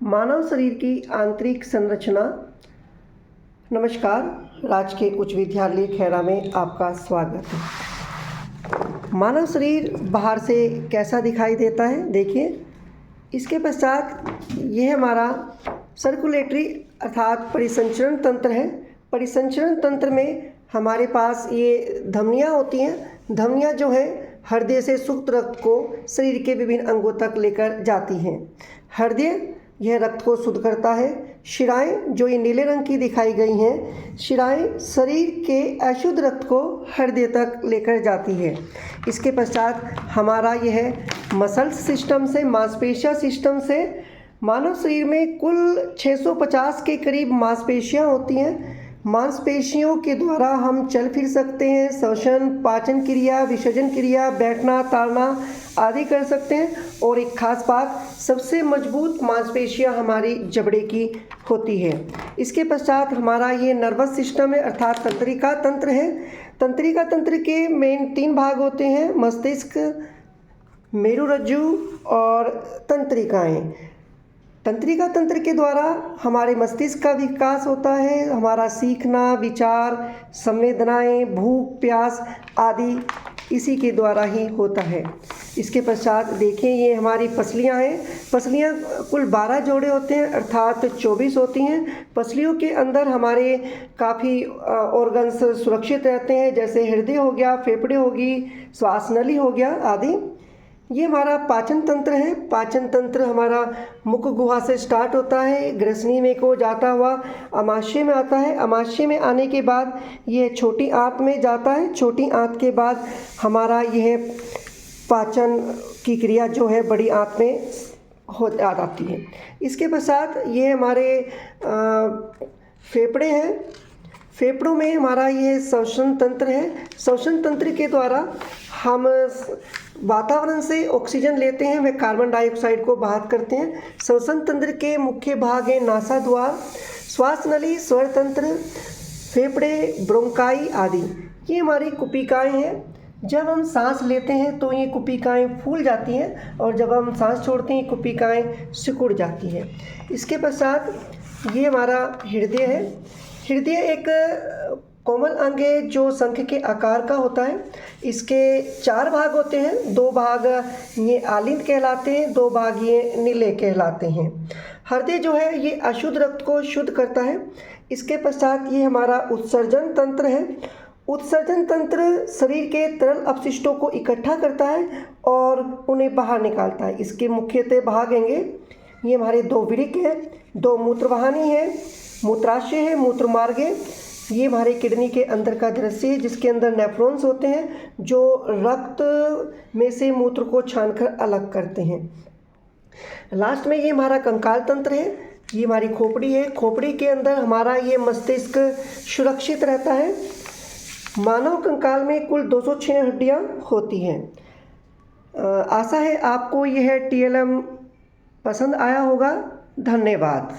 मानव शरीर की आंतरिक संरचना। नमस्कार, राजकीय उच्च विद्यालय खैरा में आपका स्वागत है। मानव शरीर बाहर से कैसा दिखाई देता है, देखिए। इसके पश्चात यह हमारा सर्कुलेटरी अर्थात परिसंचरण तंत्र है। परिसंचरण तंत्र में हमारे पास ये धमनियाँ होती हैं। धमनियाँ जो है हृदय से शुद्ध रक्त को शरीर के विभिन्न अंगों तक लेकर जाती हैं। हृदय यह रक्त को शुद्ध करता है। शिराएं जो ये नीले रंग की दिखाई गई हैं, शिराएं शरीर के अशुद्ध रक्त को हृदय तक लेकर जाती है। इसके पश्चात हमारा यह मसल्स सिस्टम से, मांसपेशियां सिस्टम से, मानव शरीर में कुल 650 के करीब मांसपेशियां होती हैं। मांसपेशियों के द्वारा हम चल फिर सकते हैं, श्वसन, पाचन क्रिया, विसर्जन क्रिया, बैठना, ताड़ना आदि कर सकते हैं। और एक खास बात, सबसे मजबूत मांसपेशियां हमारी जबड़े की होती है। इसके पश्चात हमारा ये नर्वस सिस्टम है अर्थात तंत्रिका तंत्र है। तंत्रिका तंत्र के मेन 3 भाग होते हैं, मस्तिष्क, मेरुरज्जु और तंत्रिकाएं। तंत्रिका तंत्र के द्वारा हमारे मस्तिष्क का विकास होता है। हमारा सीखना, विचार, संवेदनाएं, भूख, प्यास आदि इसी के द्वारा ही होता है। इसके पश्चात देखिए, ये हमारी पसलियां हैं। पसलियां कुल 12 जोड़े होते हैं अर्थात 24 होती हैं। पसलियों के अंदर हमारे काफ़ी ऑर्गन्स सुरक्षित रहते हैं, जैसे हृदय हो गया, फेफड़े होगी, श्वास नली हो गया आदि। ये हमारा पाचन तंत्र है। पाचन तंत्र हमारा मुख गुहा से स्टार्ट होता है, ग्रसनी में को जाता हुआ अमाशय में आता है। अमाशय में आने के बाद ये छोटी आंत में जाता है। छोटी आंत के बाद हमारा यह पाचन की क्रिया जो है बड़ी आंत में हो जाती है। इसके पश्चात ये हमारे फेफड़े हैं। फेफड़ों में हमारा ये श्वसन तंत्र है। श्वसन तंत्र के द्वारा हम वातावरण से ऑक्सीजन लेते हैं, वे कार्बन डाइऑक्साइड को बाहर करते हैं। श्वसन तंत्र के मुख्य भाग हैं नासाद्वार, श्वास नली, स्वर तंत्र, फेफड़े, ब्रोंकाई आदि। ये हमारी कुपिकाएं हैं। जब हम सांस लेते हैं तो ये कुपिकाएं फूल जाती हैं और जब हम सांस छोड़ते हैं कुपिकाएं सिकुड़ जाती हैं। इसके पश्चात ये हमारा हृदय है। हृदय एक कोमल अंग है जो शंख के आकार का होता है। इसके 4 भाग होते हैं। 2 भाग ये आलिंद कहलाते हैं, 2 भाग ये नीले कहलाते हैं। हृदय जो है ये अशुद्ध रक्त को शुद्ध करता है। इसके पश्चात ये हमारा उत्सर्जन तंत्र है। उत्सर्जन तंत्र शरीर के तरल अपशिष्टों को इकट्ठा करता है और उन्हें बाहर निकालता है। इसके मुख्यतः भाग होंगे, ये हमारे 2 वृक्क हैं, 2 मूत्रवाहिनी है, मूत्राशय है, मूत्रमार्ग है। ये हमारे किडनी के अंदर का दृश्य है जिसके अंदर नेफ्रॉन्स होते हैं जो रक्त में से मूत्र को छानकर अलग करते हैं। लास्ट में ये हमारा कंकाल तंत्र है। ये हमारी खोपड़ी है। खोपड़ी के अंदर हमारा ये मस्तिष्क सुरक्षित रहता है। मानव कंकाल में कुल 206 हड्डियाँ होती हैं। आशा है आपको यह TLM पसंद आया होगा। धन्यवाद।